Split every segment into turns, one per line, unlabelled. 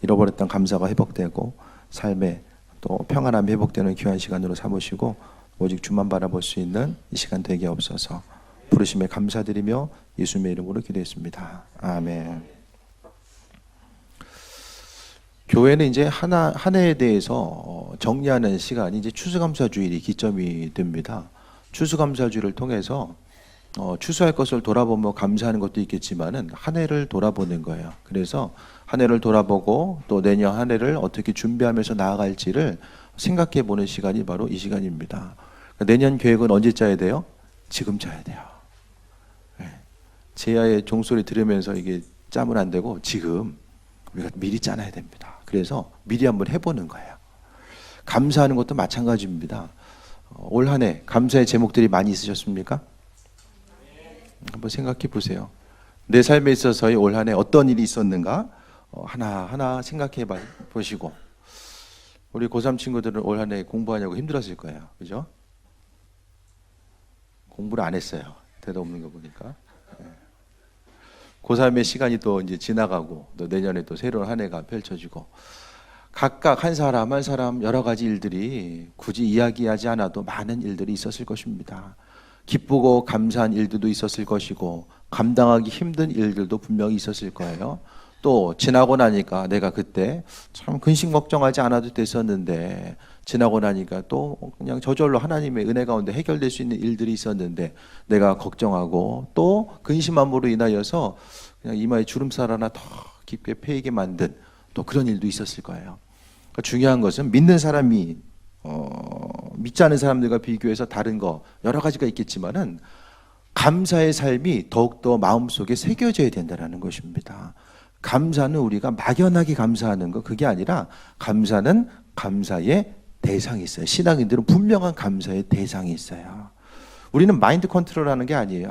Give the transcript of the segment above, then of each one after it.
잃어버렸던 감사가 회복되고 삶에 또 평안함이 회복되는 귀한 시간으로 삼으시고 오직 주만 바라볼 수 있는 이 시간 되게 없어서 부르심에 감사드리며 예수님의 이름으로 기도했습니다. 아멘. 교회는 이제 한 해에 대해서 정리하는 시간이 이제 추수감사주일이 기점이 됩니다. 추수감사주일을 통해서 추수할 것을 돌아보며 감사하는 것도 있겠지만은 한 해를 돌아보는 거예요. 그래서 한 해를 돌아보고 또 내년 한 해를 어떻게 준비하면서 나아갈지를 생각해 보는 시간이 바로 이 시간입니다. 내년 계획은 언제 짜야 돼요? 지금 짜야 돼요. 제야의 종소리 들으면서 이게 짜면 안 되고 지금 우리가 미리 짜놔야 됩니다. 그래서 미리 한번 해보는 거예요. 감사하는 것도 마찬가지입니다. 올 한 해 감사의 제목들이 많이 있으셨습니까? 한번 생각해 보세요. 내 삶에 있어서의 올 한 해 어떤 일이 있었는가 하나하나 생각해 보시고, 우리 고3 친구들은 올 한 해 공부하냐고 힘들었을 거예요. 그죠? 공부를 안 했어요. 대답 없는 거 보니까. 고3의 시간이 또 이제 지나가고 또 내년에 또 새로운 한 해가 펼쳐지고, 각각 한 사람 한 사람 여러 가지 일들이 굳이 이야기하지 않아도 많은 일들이 있었을 것입니다. 기쁘고 감사한 일들도 있었을 것이고 감당하기 힘든 일들도 분명히 있었을 거예요. 또 지나고 나니까 내가 그때 참 근심 걱정하지 않아도 됐었는데 지나고 나니까 또 그냥 저절로 하나님의 은혜 가운데 해결될 수 있는 일들이 있었는데 내가 걱정하고 또 근심함으로 인하여서 그냥 이마에 주름살 하나 더 깊게 패이게 만든 또 그런 일도 있었을 거예요. 그러니까 중요한 것은 믿는 사람이 믿지 않은 사람들과 비교해서 다른 거 여러 가지가 있겠지만은 감사의 삶이 더욱더 마음속에 새겨져야 된다는 것입니다. 감사는 우리가 막연하게 감사하는 거, 그게 아니라 감사는 감사의 대상이 있어요. 신앙인들은 분명한 감사의 대상이 있어요. 우리는 마인드 컨트롤하는 게 아니에요.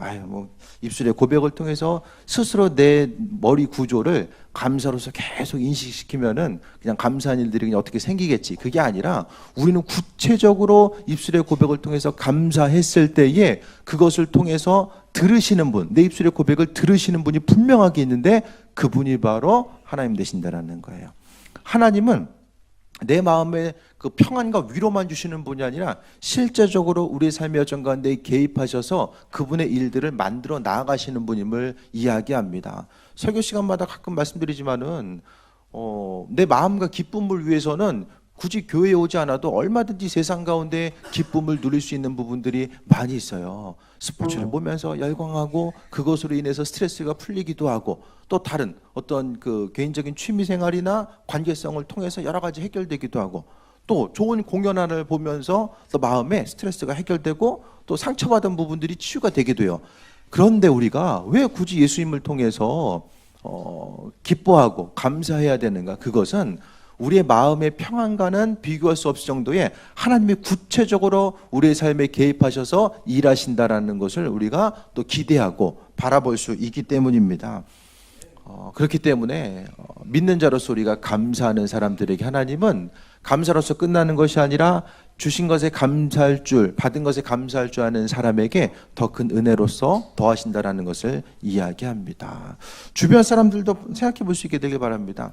입술의 고백을 통해서 스스로 내 머리 구조를 감사로서 계속 인식시키면은 그냥 감사한 일들이 그냥 어떻게 생기겠지. 그게 아니라 우리는 구체적으로 입술의 고백을 통해서 감사했을 때에 그것을 통해서 들으시는 분, 내 입술의 고백을 들으시는 분이 분명하게 있는데 그분이 바로 하나님 되신다라는 거예요. 하나님은 내 마음에 그 평안과 위로만 주시는 분이 아니라 실제적으로 우리의 삶의 여정 가운데 개입하셔서 그분의 일들을 만들어 나아가시는 분임을 이야기합니다. 설교 시간마다 가끔 말씀드리지만은 내 마음과 기쁨을 위해서는 굳이 교회에 오지 않아도 얼마든지 세상 가운데 기쁨을 누릴 수 있는 부분들이 많이 있어요. 스포츠를 보면서 열광하고 그것으로 인해서 스트레스가 풀리기도 하고 또 다른 어떤 그 개인적인 취미 생활이나 관계성을 통해서 여러 가지 해결되기도 하고 또 좋은 공연을 보면서 또 마음에 스트레스가 해결되고 또 상처받은 부분들이 치유가 되기도 해요. 그런데 우리가 왜 굳이 예수님을 통해서 기뻐하고 감사해야 되는가? 그것은 우리의 마음의 평안과는 비교할 수 없을 정도의 하나님이 구체적으로 우리의 삶에 개입하셔서 일하신다라는 것을 우리가 또 기대하고 바라볼 수 있기 때문입니다. 그렇기 때문에 믿는 자로서 우리가 감사하는 사람들에게 하나님은 감사로서 끝나는 것이 아니라 주신 것에 감사할 줄, 받은 것에 감사할 줄 아는 사람에게 더 큰 은혜로서 더하신다라는 것을 이야기합니다. 주변 사람들도 생각해 볼 수 있게 되길 바랍니다.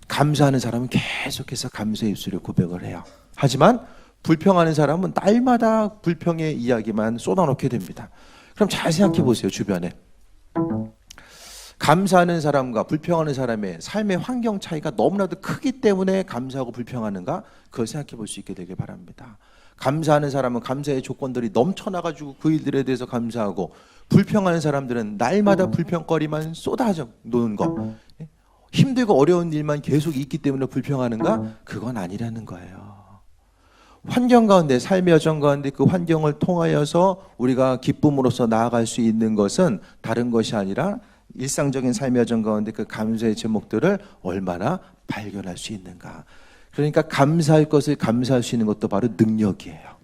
감사하는 사람은 계속해서 감사의 입술에 고백을 해요. 하지만 불평하는 사람은 날마다 불평의 이야기만 쏟아놓게 됩니다. 그럼 잘 생각해 보세요. 주변에 감사하는 사람과 불평하는 사람의 삶의 환경 차이가 너무나도 크기 때문에 감사하고 불평하는가? 그걸 생각해 볼 수 있게 되길 바랍니다. 감사하는 사람은 감사의 조건들이 넘쳐나가지고 그 일들에 대해서 감사하고, 불평하는 사람들은 날마다 불평거리만 쏟아져 놓는 거, 힘들고 어려운 일만 계속 있기 때문에 불평하는가? 그건 아니라는 거예요. 환경 가운데, 삶의 여정 가운데 그 환경을 통하여서 우리가 기쁨으로써 나아갈 수 있는 것은 다른 것이 아니라 일상적인 삶의 여정 가운데 그 감사의 제목들을 얼마나 발견할 수 있는가. 그러니까 감사할 것을 감사할 수 있는 것도 바로 능력이에요.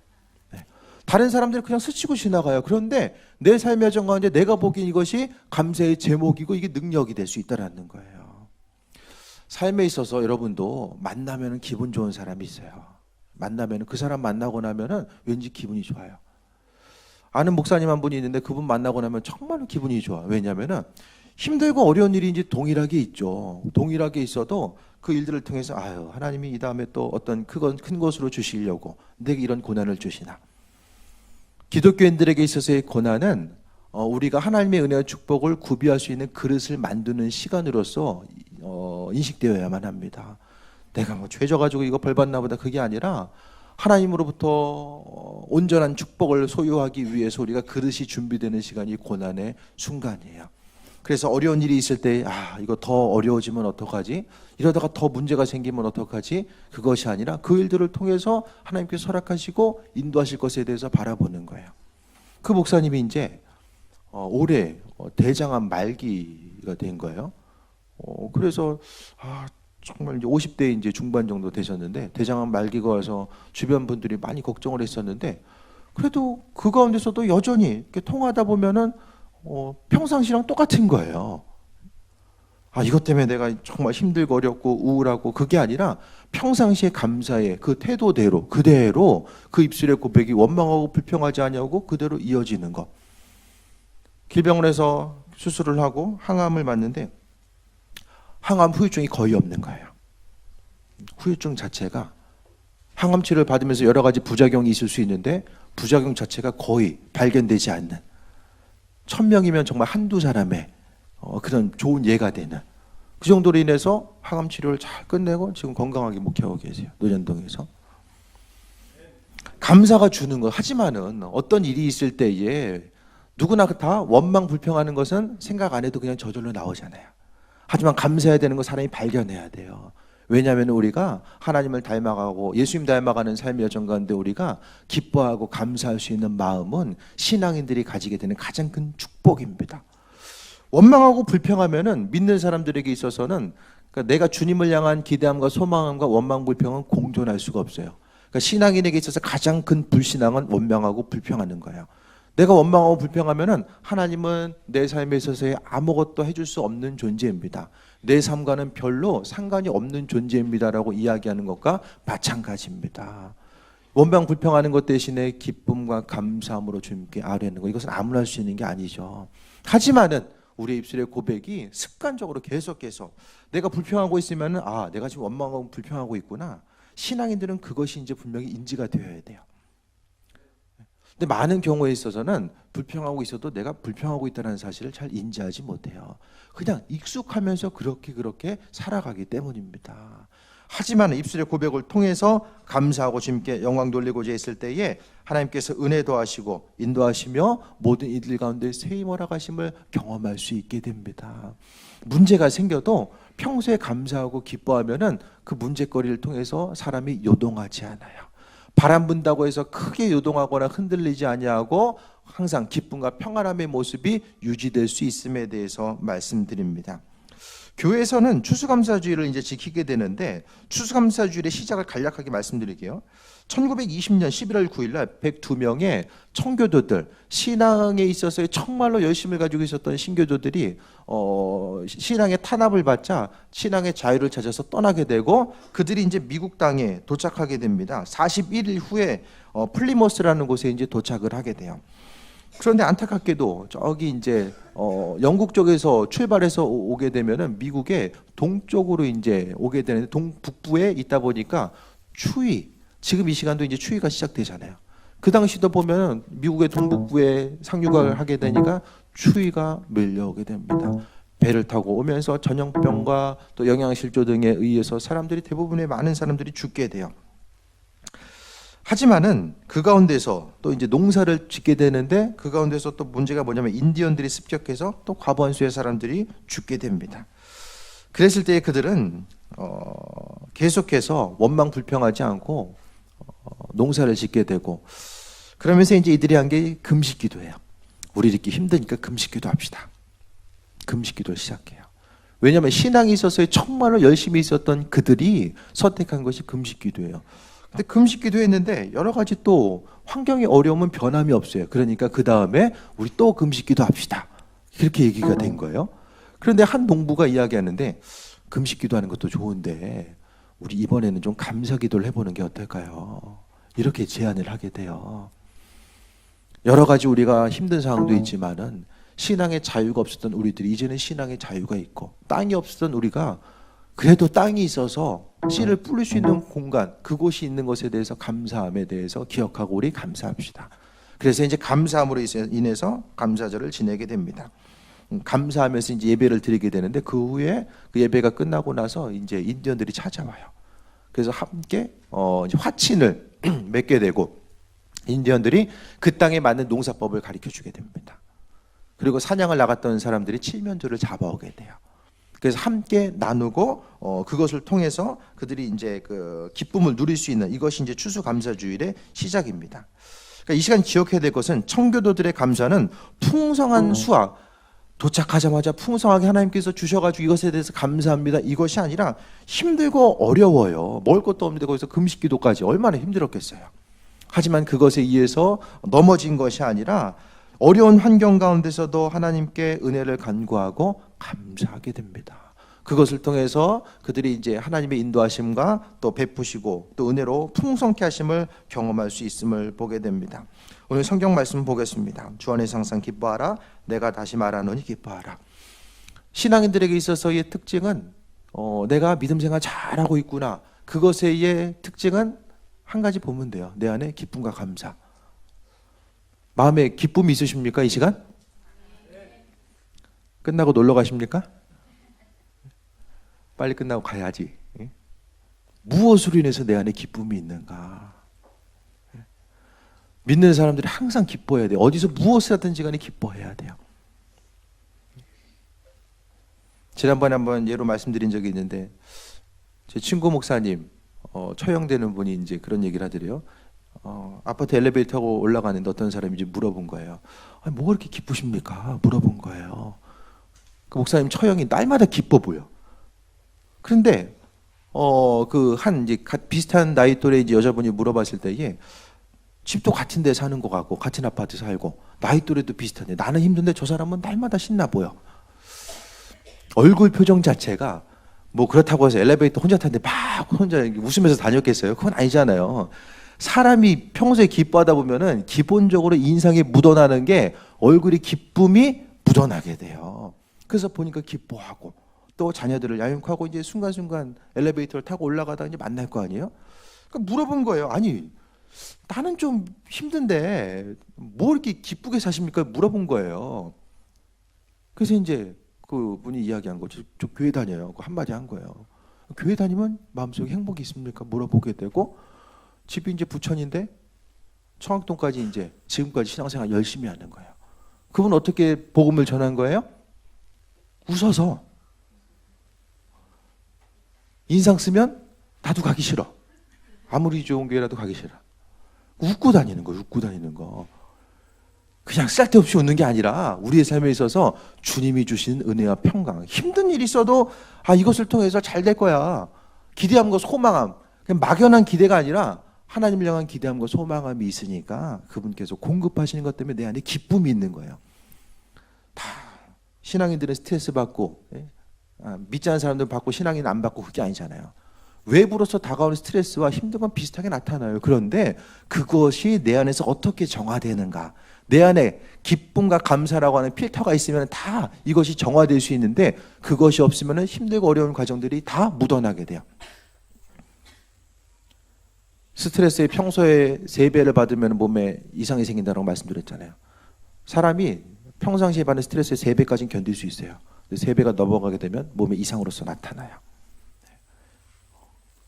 다른 사람들은 그냥 스치고 지나가요. 그런데 내 삶의 여정 가운데 내가 보기엔 이것이 감사의 제목이고 이게 능력이 될 수 있다는 거예요. 삶에 있어서 여러분도 만나면 기분 좋은 사람이 있어요. 만나면 그 사람 만나고 나면 왠지 기분이 좋아요. 아는 목사님 한 분이 있는데 그분 만나고 나면 정말 기분이 좋아. 왜냐하면 힘들고 어려운 일이 이제 동일하게 있죠. 동일하게 있어도 그 일들을 통해서 아유, 하나님이 이 다음에 또 어떤 큰 것으로 주시려고 내게 이런 고난을 주시나. 기독교인들에게 있어서의 고난은 우리가 하나님의 은혜와 축복을 구비할 수 있는 그릇을 만드는 시간으로서 인식되어야만 합니다. 내가 뭐 죄져가지고 이거 벌 받나 보다, 그게 아니라 하나님으로부터 온전한 축복을 소유하기 위해서 우리가 그릇이 준비되는 시간이 고난의 순간이에요. 그래서 어려운 일이 있을 때 이거 더 어려워지면 어떡하지? 이러다가 더 문제가 생기면 어떡하지? 그것이 아니라 그 일들을 통해서 하나님께서 허락하시고 인도하실 것에 대해서 바라보는 거예요. 그 목사님이 이제 올해 대장암 말기가 된 거예요. 그래서 정말 이제 50대 이제 중반 정도 되셨는데 대장암 말기가 와서 주변 분들이 많이 걱정을 했었는데, 그래도 그 가운데서도 여전히 이렇게 통하다 보면은 평상시랑 똑같은 거예요. 이것 때문에 내가 정말 힘들고 어렵고 우울하고, 그게 아니라 평상시에 감사의 그 태도대로 그대로 그 입술의 고백이 원망하고 불평하지 아니하고 그대로 이어지는 것. 길병원에서 수술을 하고 항암을 맞는데 항암 후유증이 거의 없는 거예요. 후유증 자체가, 항암 치료를 받으면서 여러 가지 부작용이 있을 수 있는데 부작용 자체가 거의 발견되지 않는, 1000명이면 정말 한두 사람의 그런 좋은 예가 되는, 그 정도로 인해서 항암 치료를 잘 끝내고 지금 건강하게 목회하고 계세요. 노년동에서. 감사가 주는 것. 하지만은 어떤 일이 있을 때에 누구나 다 원망 불평하는 것은 생각 안 해도 그냥 저절로 나오잖아요. 하지만 감사해야 되는 거 사람이 발견해야 돼요. 왜냐하면 우리가 하나님을 닮아가고 예수님 닮아가는 삶의 여정 가운데 우리가 기뻐하고 감사할 수 있는 마음은 신앙인들이 가지게 되는 가장 큰 축복입니다. 원망하고 불평하면은 믿는 사람들에게 있어서는, 그러니까 내가 주님을 향한 기대함과 소망함과 원망 불평은 공존할 수가 없어요. 그러니까 신앙인에게 있어서 가장 큰 불신앙은 원망하고 불평하는 거예요. 내가 원망하고 불평하면은 하나님은 내 삶에 있어서의 아무것도 해줄 수 없는 존재입니다. 내 삶과는 별로 상관이 없는 존재입니다라고 이야기하는 것과 마찬가지입니다. 원망 불평하는 것 대신에 기쁨과 감사함으로 주님께 아뢰는 것, 이것은 아무나 할 수 있는 게 아니죠. 하지만은 우리의 입술의 고백이 습관적으로 계속해서 내가 불평하고 있으면은 내가 지금 원망하고 불평하고 있구나. 신앙인들은 그것이 이제 분명히 인지가 되어야 돼요. 근데 많은 경우에 있어서는 불평하고 있어도 내가 불평하고 있다는 사실을 잘 인지하지 못해요. 그냥 익숙하면서 그렇게 살아가기 때문입니다. 하지만 입술의 고백을 통해서 감사하고 주님께 영광 돌리고자 했을 때에 하나님께서 은혜 더하시고 인도하시며 모든 이들 가운데 새 힘 허락하심을 경험할 수 있게 됩니다. 문제가 생겨도 평소에 감사하고 기뻐하면은 그 문제거리를 통해서 사람이 요동하지 않아요. 바람 분다고 해서 크게 요동하거나 흔들리지 아니하고 항상 기쁨과 평안함의 모습이 유지될 수 있음에 대해서 말씀드립니다. 교회에서는 추수감사주의를 이제 지키게 되는데, 추수감사주일의 시작을 간략하게 말씀드릴게요. 1920년 11월 9일 날 102명의 청교도들, 신앙에 있어서의 정말로 열심을 가지고 있었던 신교도들이 신앙의 탄압을 받자 신앙의 자유를 찾아서 떠나게 되고, 그들이 이제 미국 땅에 도착하게 됩니다. 41일 후에 플리머스라는 곳에 이제 도착을 하게 돼요. 그런데 안타깝게도 저기 이제 영국 쪽에서 출발해서 오게 되면은 미국의 동쪽으로 이제 오게 되는데, 동북부에 있다 보니까 추위, 지금 이 시간도 이제 추위가 시작되잖아요. 그 당시도 보면은 미국의 동북부에 상륙을 하게 되니까 추위가 밀려오게 됩니다. 배를 타고 오면서 전염병과 또 영양실조 등에 의해서 사람들이, 대부분의 많은 사람들이 죽게 돼요. 하지만은 그 가운데서 또 이제 농사를 짓게 되는데, 그 가운데서 또 문제가 뭐냐면 인디언들이 습격해서 또 과반수의 사람들이 죽게 됩니다. 그랬을 때 그들은 계속해서 원망 불평하지 않고 농사를 짓게 되고, 그러면서 이제 이들이 한 게 금식기도예요. 우리 이렇게 힘드니까 금식기도 합시다. 금식기도를 시작해요. 왜냐하면 신앙이 있어서 정말로 열심히 있었던 그들이 선택한 것이 금식기도예요. 근데 금식기도 했는데 여러 가지 또 환경의 어려움은 변함이 없어요. 그러니까 그 다음에 우리 또 금식기도 합시다. 이렇게 얘기가 된 거예요. 그런데 한 농부가 이야기하는데, 금식기도 하는 것도 좋은데 우리 이번에는 좀 감사기도를 해보는 게 어떨까요? 이렇게 제안을 하게 돼요. 여러 가지 우리가 힘든 상황도 있지만은 신앙의 자유가 없었던 우리들이 이제는 신앙의 자유가 있고, 땅이 없었던 우리가 그래도 땅이 있어서 씨를 뿌릴 수 있는 공간, 그곳이 있는 것에 대해서 감사함에 대해서 기억하고 우리 감사합시다. 그래서 이제 감사함으로 인해서 감사절을 지내게 됩니다. 감사하면서 이제 예배를 드리게 되는데, 그 후에 그 예배가 끝나고 나서 이제 인디언들이 찾아와요. 그래서 함께 이제 화친을 맺게 되고, 인디언들이 그 땅에 맞는 농사법을 가르쳐 주게 됩니다. 그리고 사냥을 나갔던 사람들이 칠면조를 잡아오게 돼요. 그래서 함께 나누고 그것을 통해서 그들이 이제 그 기쁨을 누릴 수 있는, 이것이 이제 추수감사주일의 시작입니다. 그러니까 이 시간 기억해야 될 것은, 청교도들의 감사는 풍성한 수확, 도착하자마자 풍성하게 하나님께서 주셔가지고 이것에 대해서 감사합니다, 이것이 아니라 힘들고 어려워요. 먹을 것도 없는데 거기서 금식기도까지 얼마나 힘들었겠어요. 하지만 그것에 의해서 넘어진 것이 아니라 어려운 환경 가운데서도 하나님께 은혜를 간구하고 감사하게 됩니다. 그것을 통해서 그들이 이제 하나님의 인도하심과 또 베푸시고 또 은혜로 풍성케 하심을 경험할 수 있음을 보게 됩니다. 오늘 성경 말씀 보겠습니다. 주 안에서 항상 기뻐하라. 내가 다시 말하노니 기뻐하라. 신앙인들에게 있어서의 특징은 내가 믿음 생활 잘하고 있구나. 그것의 특징은 한 가지 보면 돼요. 내 안에 기쁨과 감사. 마음에 기쁨이 있으십니까, 이 시간? 끝나고 놀러 가십니까? 빨리 끝나고 가야지. 무엇으로 인해서 내 안에 기쁨이 있는가? 믿는 사람들이 항상 기뻐해야 돼요. 어디서 무엇을 하든지 간에 기뻐해야 돼요. 지난번에 한번 예로 말씀드린 적이 있는데, 제 친구 목사님, 처형되는 분이 이제 그런 얘기를 하더래요. 아파트 엘리베이터 타고 올라가는데 어떤 사람이 이제 물어본 거예요. 아니, 뭐가 그렇게 기쁘십니까? 물어본 거예요. 그 목사님 처형이 날마다 기뻐 보여. 그런데 그 한 이제 비슷한 나이 또래 이제 여자분이 물어봤을 때에, 집도 같은 데 사는 것 같고 같은 아파트 살고 나이 또래도 비슷한데 나는 힘든데 저 사람은 날마다 신나 보여. 얼굴 표정 자체가 뭐 그렇다고 해서 엘리베이터 혼자 탔는데 막 혼자 웃으면서 다녔겠어요? 그건 아니잖아요. 사람이 평소에 기뻐하다 보면은 기본적으로 인상에 묻어나는 게 얼굴이 기쁨이 묻어나게 돼요. 그래서 보니까 기뻐하고 또 자녀들을 야육하고 이제 순간순간 엘리베이터를 타고 올라가다가 이제 만날 거 아니에요? 그러니까 물어본 거예요. 아니, 나는 좀 힘든데 뭐 이렇게 기쁘게 사십니까? 물어본 거예요. 그래서 이제 그 분이 이야기한 거죠. 저 교회 다녀요. 한마디 한 거예요. 교회 다니면 마음속에 행복이 있습니까? 물어보게 되고, 집이 이제 부천인데 청학동까지 이제 지금까지 신앙생활 열심히 하는 거예요. 그분 어떻게 복음을 전한 거예요? 웃어서. 인상 쓰면 나도 가기 싫어. 아무리 좋은 교회라도 가기 싫어. 웃고 다니는 거, 웃고 다니는 거. 그냥 쓸데없이 웃는 게 아니라 우리의 삶에 있어서 주님이 주신 은혜와 평강, 힘든 일이 있어도 이것을 통해서 잘 될 거야. 기대함과 소망함, 그냥 막연한 기대가 아니라 하나님을 향한 기대함과 소망함이 있으니까 그분께서 공급하시는 것 때문에 내 안에 기쁨이 있는 거예요. 다 신앙인들은 스트레스 받고 믿지 않는 사람들은 받고 신앙인은 안 받고 그게 아니잖아요. 외부로서 다가오는 스트레스와 힘든 건 비슷하게 나타나요. 그런데 그것이 내 안에서 어떻게 정화되는가, 내 안에 기쁨과 감사라고 하는 필터가 있으면 다 이것이 정화될 수 있는데, 그것이 없으면 힘들고 어려운 과정들이 다 묻어나게 돼요. 스트레스에 평소에 3배를 받으면 몸에 이상이 생긴다고 말씀드렸잖아요. 사람이 평상시에 받는 스트레스의 3배까지는 견딜 수 있어요. 3배가 넘어가게 되면 몸에 이상으로서 나타나요.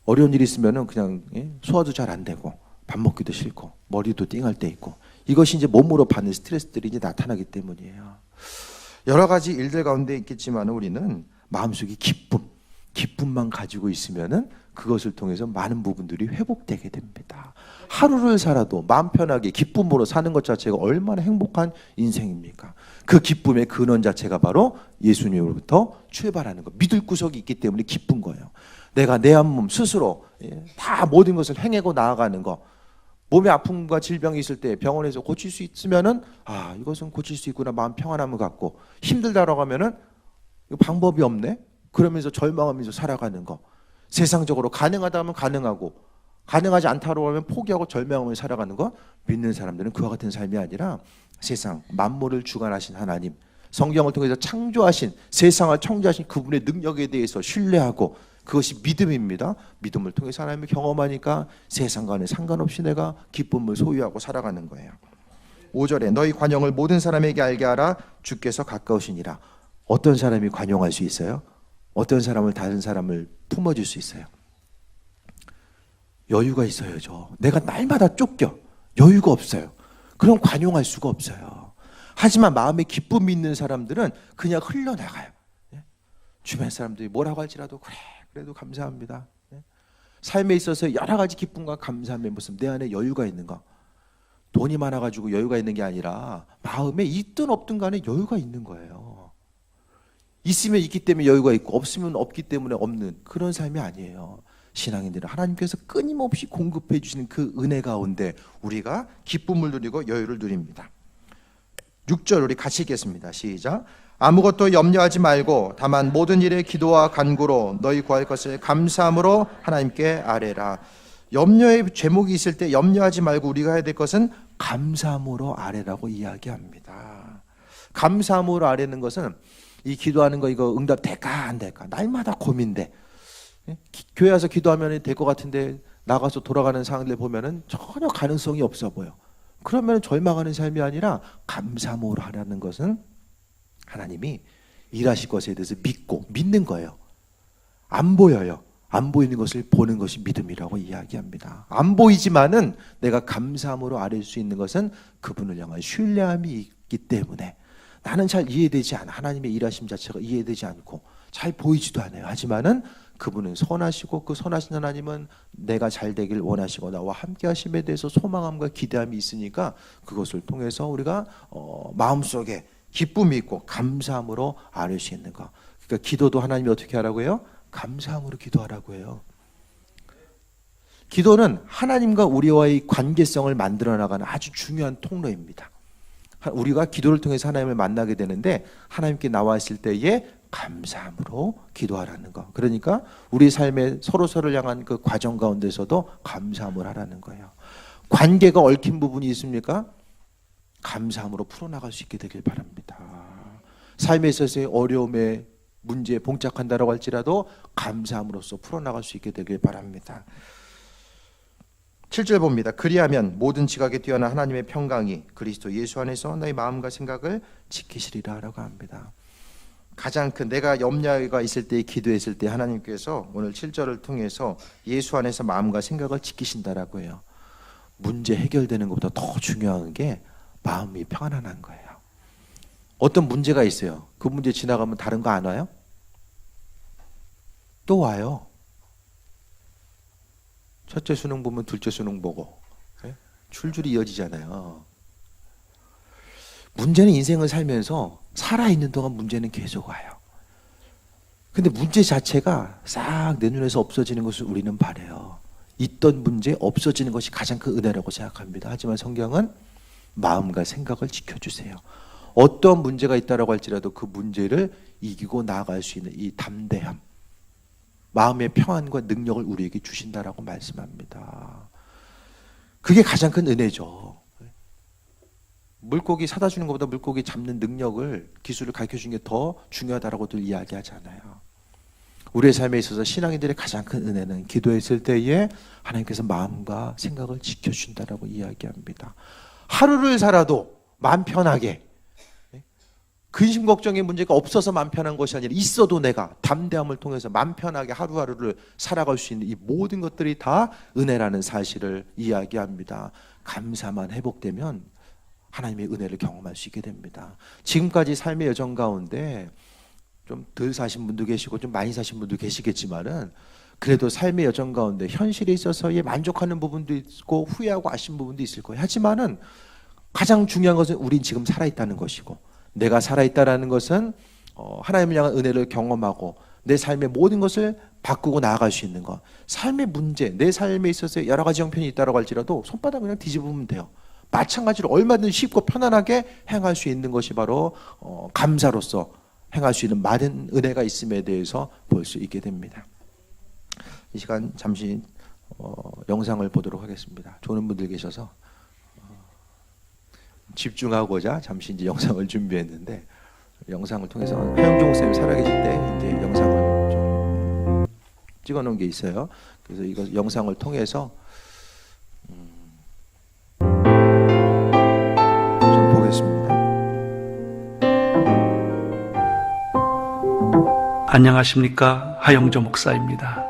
어려운 일이 있으면 그냥 소화도 잘 안 되고 밥 먹기도 싫고 머리도 띵할 때 있고, 이것이 이제 몸으로 받는 스트레스들이 이제 나타나기 때문이에요. 여러 가지 일들 가운데 있겠지만 우리는 마음속에 기쁨만 가지고 있으면은 그것을 통해서 많은 부분들이 회복되게 됩니다. 하루를 살아도 마음 편하게 기쁨으로 사는 것 자체가 얼마나 행복한 인생입니까? 그 기쁨의 근원 자체가 바로 예수님으로부터 출발하는 것, 믿을 구석이 있기 때문에 기쁜 거예요. 내가 내 한 몸 스스로 다 모든 것을 행하고 나아가는 거, 몸에 아픔과 질병이 있을 때 병원에서 고칠 수 있으면은 이것은 고칠 수 있구나, 마음 평안함을 갖고, 힘들다라고 하면은 방법이 없네, 그러면서 절망하면서 살아가는 거, 세상적으로 가능하다 하면 가능하고 가능하지 않다고 하면 포기하고 절망하면서 살아가는 거, 믿는 사람들은 그와 같은 삶이 아니라 세상 만물을 주관하신 하나님, 성경을 통해서 창조하신, 세상을 창조하신 그분의 능력에 대해서 신뢰하고, 그것이 믿음입니다. 믿음을 통해서 하나님을 경험하니까 세상과는 상관없이 내가 기쁨을 소유하고 살아가는 거예요. 5절에 너희 관용을 모든 사람에게 알게 하라. 주께서 가까우시니라. 어떤 사람이 관용할 수 있어요? 어떤 사람을 다른 사람을 품어줄 수 있어요? 여유가 있어야죠. 내가 날마다 쫓겨 여유가 없어요. 그럼 관용할 수가 없어요. 하지만 마음에 기쁨이 있는 사람들은 그냥 흘러나가요. 주변 사람들이 뭐라고 할지라도 그래, 그래도 감사합니다. 삶에 있어서 여러 가지 기쁨과 감사함의 모습, 내 안에 여유가 있는 거. 돈이 많아가지고 여유가 있는 게 아니라 마음에 있든 없든 간에 여유가 있는 거예요. 있으면 있기 때문에 여유가 있고 없으면 없기 때문에 없는 그런 삶이 아니에요. 신앙인들은 하나님께서 끊임없이 공급해 주시는 그 은혜 가운데 우리가 기쁨을 누리고 여유를 누립니다. 6절 우리 같이 읽겠습니다. 시작. 아무것도 염려하지 말고 다만 모든 일에 기도와 간구로 너희 구할 것을 감사함으로 하나님께 아뢰라. 염려의 제목이 있을 때 염려하지 말고 우리가 해야 될 것은 감사함으로 아뢰라고 이야기합니다. 감사함으로 아뢰는 것은 이 기도하는 거 이거 응답 될까 안 될까 날마다 고민돼. 교회 와서 기도하면 될 것 같은데 나가서 돌아가는 상황을 보면은 전혀 가능성이 없어 보여. 그러면 절망하는 삶이 아니라 감사함으로 하라는 것은 하나님이 일하실 것에 대해서 믿고 믿는 거예요. 안 보여요. 안 보이는 것을 보는 것이 믿음이라고 이야기합니다. 안 보이지만은 내가 감사함으로 아뢰 수 있는 것은 그분을 향한 신뢰함이 있기 때문에 나는 잘 이해되지 않아. 하나님의 일하심 자체가 이해되지 않고 잘 보이지도 않아요. 하지만은 그분은 선하시고 그 선하신 하나님은 내가 잘 되길 원하시고 나와 함께 하심에 대해서 소망함과 기대함이 있으니까 그것을 통해서 우리가 마음속에 기쁨이 있고 감사함으로 아뢰 수 있는 것. 그러니까 기도도 하나님이 어떻게 하라고 해요? 감사함으로 기도하라고 해요. 기도는 하나님과 우리와의 관계성을 만들어 나가는 아주 중요한 통로입니다. 우리가 기도를 통해서 하나님을 만나게 되는데 하나님께 나와 있을 때에 감사함으로 기도하라는 거. 그러니까 우리 삶의 서로서로를 향한 그 과정 가운데서도 감사함을 하라는 거예요. 관계가 얽힌 부분이 있습니까? 감사함으로 풀어나갈 수 있게 되길 바랍니다. 삶에 있어서의 어려움에 문제에 봉착한다고 할지라도 감사함으로써 풀어나갈 수 있게 되길 바랍니다. 7절 봅니다. 그리하면 모든 지각에 뛰어난 하나님의 평강이 그리스도 예수 안에서 너희 마음과 생각을 지키시리라 라고 합니다. 가장 큰 내가 염려가 있을 때 기도했을 때 하나님께서 오늘 7절을 통해서 예수 안에서 마음과 생각을 지키신다라고 해요. 문제 해결되는 것보다 더 중요한 게 마음이 평안한 거예요. 어떤 문제가 있어요. 그 문제 지나가면 다른 거 안 와요? 또 와요. 첫째 수능 보면 둘째 수능 보고 줄줄이 이어지잖아요. 문제는 인생을 살면서 살아있는 동안 문제는 계속 와요. 근데 문제 자체가 싹 내 눈에서 없어지는 것을 우리는 바라요. 있던 문제 없어지는 것이 가장 큰 은혜라고 생각합니다. 하지만 성경은 마음과 생각을 지켜주세요. 어떤 문제가 있다라고 할지라도 그 문제를 이기고 나아갈 수 있는 이 담대함, 마음의 평안과 능력을 우리에게 주신다라고 말씀합니다. 그게 가장 큰 은혜죠. 물고기 사다 주는 것보다 물고기 잡는 능력을, 기술을 가르쳐 주는 게 더 중요하다라고들 이야기하잖아요. 우리의 삶에 있어서 신앙인들의 가장 큰 은혜는 기도했을 때에 하나님께서 마음과 생각을 지켜준다라고 이야기합니다. 하루를 살아도 마음 편하게, 근심 걱정의 문제가 없어서 마음 편한 것이 아니라 있어도 내가 담대함을 통해서 마음 편하게 하루하루를 살아갈 수 있는 이 모든 것들이 다 은혜라는 사실을 이야기합니다. 감사만 회복되면 하나님의 은혜를 경험할 수 있게 됩니다. 지금까지 삶의 여정 가운데 좀 덜 사신 분도 계시고 좀 많이 사신 분도 계시겠지만은 그래도 삶의 여정 가운데 현실에 있어서 만족하는 부분도 있고 후회하고 아쉬운 부분도 있을 거예요. 하지만은 가장 중요한 것은 우린 지금 살아있다는 것이고, 내가 살아있다는 것은 하나님을 향한 은혜를 경험하고 내 삶의 모든 것을 바꾸고 나아갈 수 있는 것. 삶의 문제, 내 삶에 있어서 여러 가지 형편이 있다고 할지라도 손바닥 그냥 뒤집으면 돼요. 마찬가지로 얼마든지 쉽고 편안하게 행할 수 있는 것이 바로 감사로서 행할 수 있는 많은 은혜가 있음에 대해서 볼 수 있게 됩니다. 이 시간 잠시 영상을 보도록 하겠습니다. 좋은 분들 계셔서 집중하고자 잠시 이제 영상을 준비했는데 영상을 통해서 하영종 목사님이 살아계실 때 이제 영상을 좀 찍어놓은 게 있어요. 그래서 이거 영상을 통해서 좀 보겠습니다.
안녕하십니까, 하영조 목사입니다.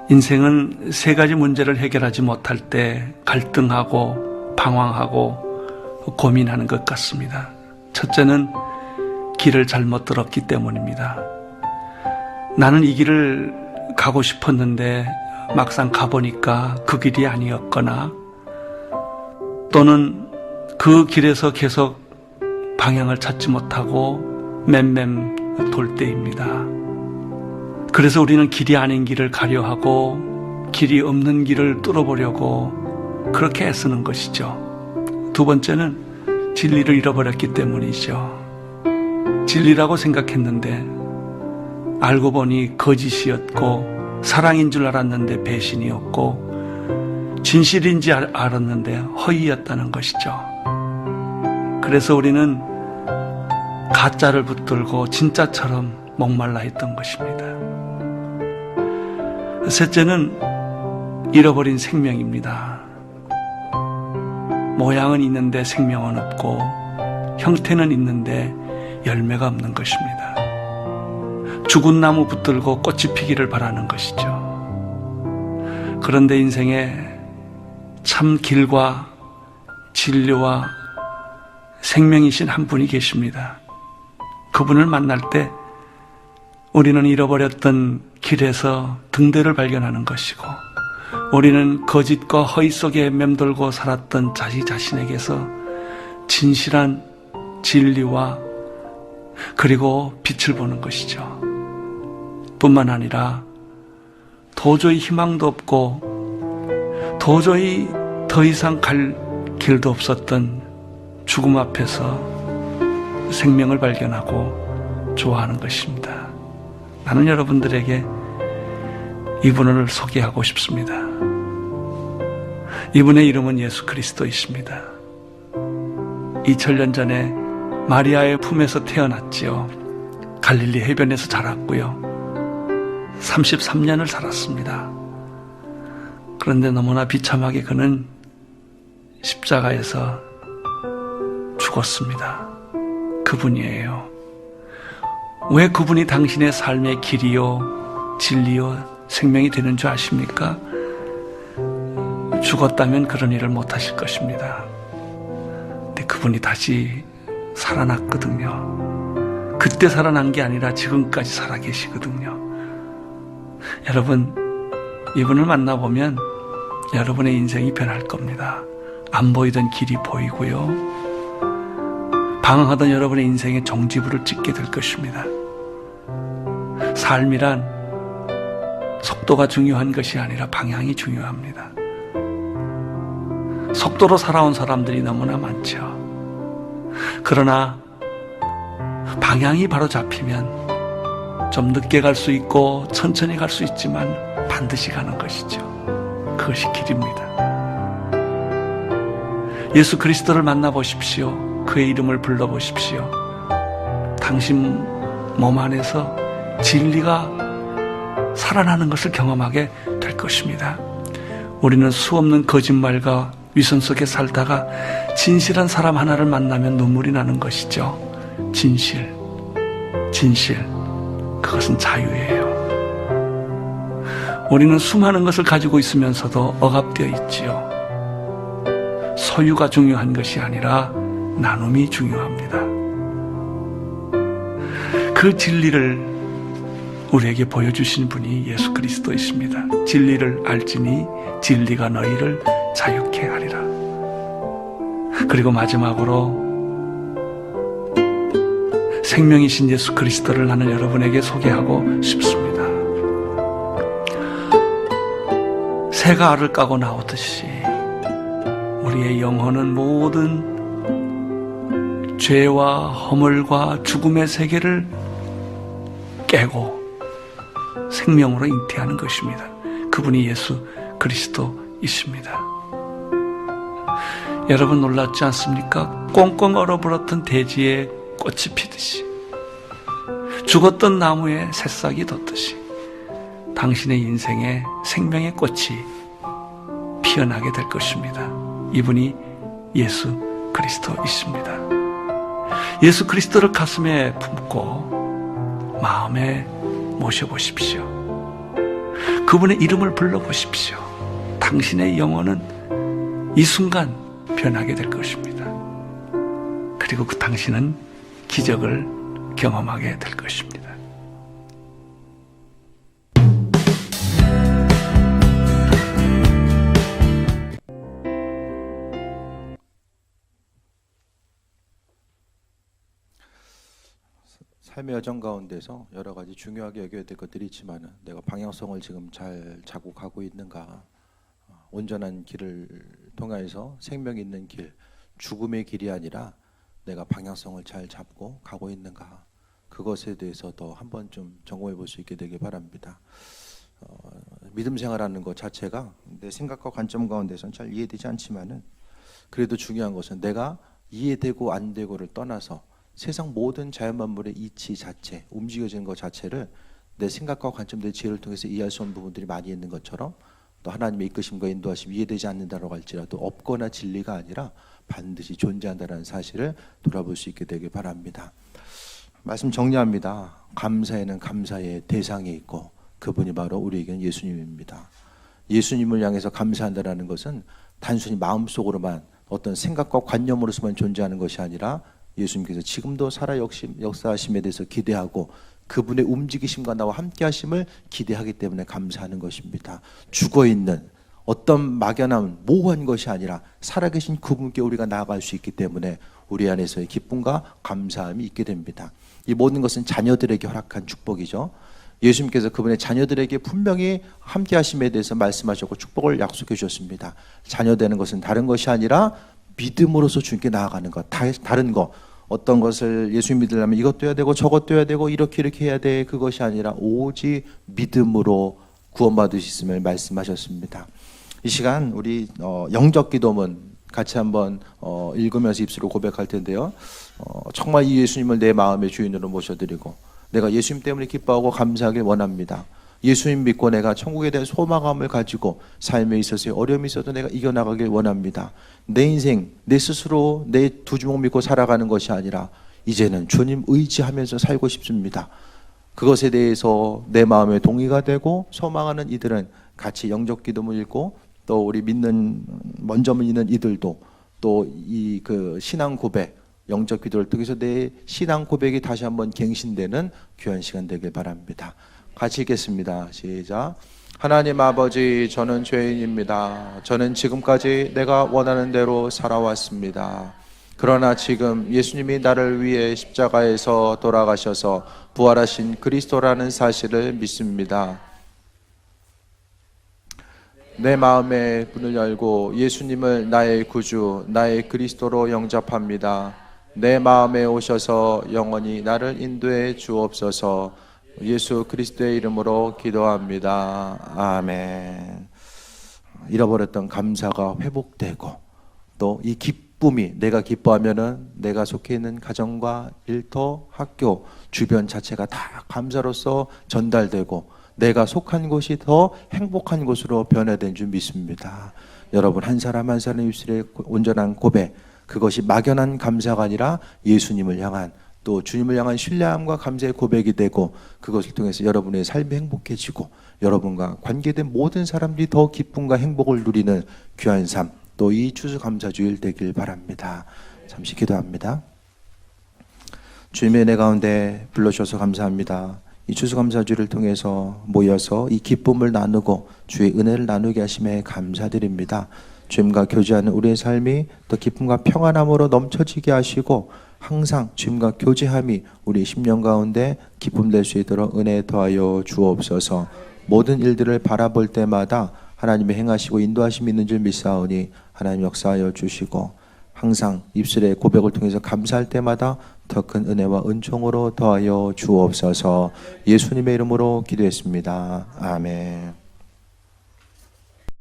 인생은 세 가지 문제를 해결하지 못할 때 갈등하고 방황하고 고민하는 것 같습니다. 첫째는 길을 잘못 들었기 때문입니다. 나는 이 길을 가고 싶었는데 막상 가보니까 그 길이 아니었거나, 또는 그 길에서 계속 방향을 찾지 못하고 맴맴 돌 때입니다. 그래서 우리는 길이 아닌 길을 가려 하고 길이 없는 길을 뚫어보려고 그렇게 애쓰는 것이죠. 두 번째는 진리를 잃어버렸기 때문이죠. 진리라고 생각했는데 알고 보니 거짓이었고, 사랑인 줄 알았는데 배신이었고, 진실인지 알았는데 허위였다는 것이죠. 그래서 우리는 가짜를 붙들고 진짜처럼 목말라 했던 것입니다. 셋째는 잃어버린 생명입니다. 모양은 있는데 생명은 없고, 형태는 있는데 열매가 없는 것입니다. 죽은 나무 붙들고 꽃이 피기를 바라는 것이죠. 그런데 인생에 참 길과 진리와 생명이신 한 분이 계십니다. 그분을 만날 때 우리는 잃어버렸던 길에서 등대를 발견하는 것이고, 우리는 거짓과 허위 속에 맴돌고 살았던 자기 자신에게서 진실한 진리와 그리고 빛을 보는 것이죠. 뿐만 아니라 도저히 희망도 없고 도저히 더 이상 갈 길도 없었던 죽음 앞에서 생명을 발견하고 좋아하는 것입니다. 나는 여러분들에게 이분을 소개하고 싶습니다. 이분의 이름은 예수 그리스도이십니다. 2000년 전에 마리아의 품에서 태어났지요. 갈릴리 해변에서 자랐고요. 33년을 살았습니다. 그런데 너무나 비참하게 그는 십자가에서 죽었습니다. 그분이에요. 왜 그분이 당신의 삶의 길이요, 진리요, 생명이 되는 줄 아십니까? 죽었다면 그런 일을 못하실 것입니다. 근데 그분이 다시 살아났거든요. 그때 살아난 게 아니라 지금까지 살아계시거든요. 여러분, 이분을 만나보면 여러분의 인생이 변할 겁니다. 안 보이던 길이 보이고요, 방황하던 여러분의 인생에 종지부를 찍게 될 것입니다. 삶이란 속도가 중요한 것이 아니라 방향이 중요합니다. 속도로 살아온 사람들이 너무나 많죠. 그러나 방향이 바로 잡히면 좀 늦게 갈 수 있고 천천히 갈 수 있지만 반드시 가는 것이죠. 그것이 길입니다. 예수 그리스도를 만나보십시오. 그의 이름을 불러보십시오. 당신 몸 안에서 진리가 살아나는 것을 경험하게 될 것입니다. 우리는 수없는 거짓말과 위선 속에 살다가 진실한 사람 하나를 만나면 눈물이 나는 것이죠. 진실, 그것은 자유예요. 우리는 수많은 것을 가지고 있으면서도 억압되어 있지요. 소유가 중요한 것이 아니라 나눔이 중요합니다. 그 진리를 우리에게 보여주신 분이 예수 그리스도이십니다. 진리를 알지니 진리가 너희를 자유케 하리라. 그리고 마지막으로 생명이신 예수 그리스도를 나는 여러분에게 소개하고 싶습니다. 새가 알을 까고 나오듯이 우리의 영혼은 모든 죄와 허물과 죽음의 세계를 깨고 생명으로 잉태하는 것입니다. 그분이 예수 그리스도이십니다. 여러분 놀랍지 않습니까? 꽁꽁 얼어버렸던 대지에 꽃이 피듯이, 죽었던 나무에 새싹이 돋듯이 당신의 인생에 생명의 꽃이 피어나게 될 것입니다. 이분이 예수 그리스도이십니다. 예수 그리스도를 가슴에 품고 마음에 모셔보십시오. 그분의 이름을 불러보십시오. 당신의 영혼은 이 순간 변하게 될 것입니다. 그리고 그 당신은 기적을 경험하게 될 것입니다.
삶의 여정 가운데서 여러 가지 중요하게 여겨야 될 것들이 있지만 내가 방향성을 지금 잘 잡고 가고 있는가, 온전한 길을 통해서 생명 있는 길, 죽음의 길이 아니라 내가 방향성을 잘 잡고 가고 있는가, 그것에 대해서 더 한번 좀 점검해 볼 수 있게 되길 바랍니다. 믿음 생활하는 것 자체가 내 생각과 관점 가운데서는 잘 이해되지 않지만은 그래도 중요한 것은 내가 이해되고 안 되고를 떠나서 세상 모든 자연만물의 이치 자체, 움직여지는 것 자체를 내 생각과 관점, 내 지혜를 통해서 이해할 수 없는 부분들이 많이 있는 것처럼, 또 하나님의 이끄심과 인도하심 이해되지 않는다고 할지라도 없거나 진리가 아니라 반드시 존재한다는 사실을 돌아볼 수 있게 되길 바랍니다. 말씀 정리합니다. 감사에는 감사의 대상이 있고 그분이 바로 우리에게는 예수님입니다. 예수님을 향해서 감사한다는 것은 단순히 마음속으로만 어떤 생각과 관념으로서만 존재하는 것이 아니라 예수님께서 지금도 살아 역사하심에 대해서 기대하고 그분의 움직이심과 나와 함께 하심을 기대하기 때문에 감사하는 것입니다. 죽어있는 어떤 막연한 모호한 것이 아니라 살아계신 그분께 우리가 나아갈 수 있기 때문에 우리 안에서의 기쁨과 감사함이 있게 됩니다. 이 모든 것은 자녀들에게 허락한 축복이죠. 예수님께서 그분의 자녀들에게 분명히 함께 하심에 대해서 말씀하셨고 축복을 약속해 주셨습니다. 자녀 되는 것은 다른 것이 아니라 믿음으로서 주님께 나아가는 것, 다른 것, 어떤 것을 예수님 믿으려면 이것도 해야 되고 저것도 해야 되고 이렇게 해야 돼, 그것이 아니라 오직 믿음으로 구원받을 수 있음을 말씀하셨습니다. 이 시간 우리 영적 기도문 같이 한번 읽으면서 입술로 고백할 텐데요. 정말 이 예수님을 내 마음의 주인으로 모셔드리고 내가 예수님 때문에 기뻐하고 감사하길 원합니다. 예수님 믿고 내가 천국에 대한 소망감을 가지고 삶에 있어서 어려움이 있어도 내가 이겨나가길 원합니다. 내 인생, 내 스스로 내 두 주먹 믿고 살아가는 것이 아니라 이제는 주님 의지하면서 살고 싶습니다. 그것에 대해서 내 마음에 동의가 되고 소망하는 이들은 같이 영적 기도문 읽고, 또 우리 먼저 믿는 이들도 또 이 신앙 고백, 영적 기도를 통해서 내 신앙 고백이 다시 한번 갱신되는 귀한 시간 되길 바랍니다. 같이 읽겠습니다. 시작. 하나님 아버지, 저는 죄인입니다. 저는 지금까지 내가 원하는 대로 살아왔습니다. 그러나 지금 예수님이 나를 위해 십자가에서 돌아가셔서 부활하신 그리스도라는 사실을 믿습니다. 내 마음의 문을 열고 예수님을 나의 구주, 나의 그리스도로 영접합니다. 내 마음에 오셔서 영원히 나를 인도해 주옵소서. 예수 그리스도의 이름으로 기도합니다. 아멘. 잃어버렸던 감사가 회복되고, 또 이 기쁨이, 내가 기뻐하면은 내가 속해 있는 가정과 일터, 학교, 주변 자체가 다 감사로서 전달되고 내가 속한 곳이 더 행복한 곳으로 변화된 줄 믿습니다. 여러분 한 사람 한 사람 입술의 온전한 고백, 그것이 막연한 감사가 아니라 예수님을 향한, 또 주님을 향한 신뢰함과 감사의 고백이 되고, 그것을 통해서 여러분의 삶이 행복해지고 여러분과 관계된 모든 사람들이 더 기쁨과 행복을 누리는 귀한 삶, 또 이 추수감사주일 되길 바랍니다. 잠시 기도합니다. 주님의 은혜 가운데 불러주셔서 감사합니다. 이 추수감사주를 통해서 모여서 이 기쁨을 나누고 주의 은혜를 나누게 하심에 감사드립니다. 주님과 교제하는 우리의 삶이 더 기쁨과 평안함으로 넘쳐지게 하시고, 항상 주님과 교제함이 우리 심령 가운데 기쁨 될 수 있도록 은혜 더하여 주옵소서. 모든 일들을 바라볼 때마다 하나님의 행하시고 인도하심이 있는 줄 믿사오니 하나님 역사하여 주시고, 항상 입술의 고백을 통해서 감사할 때마다 더 큰 은혜와 은총으로 더하여 주옵소서. 예수님의 이름으로 기도했습니다. 아멘.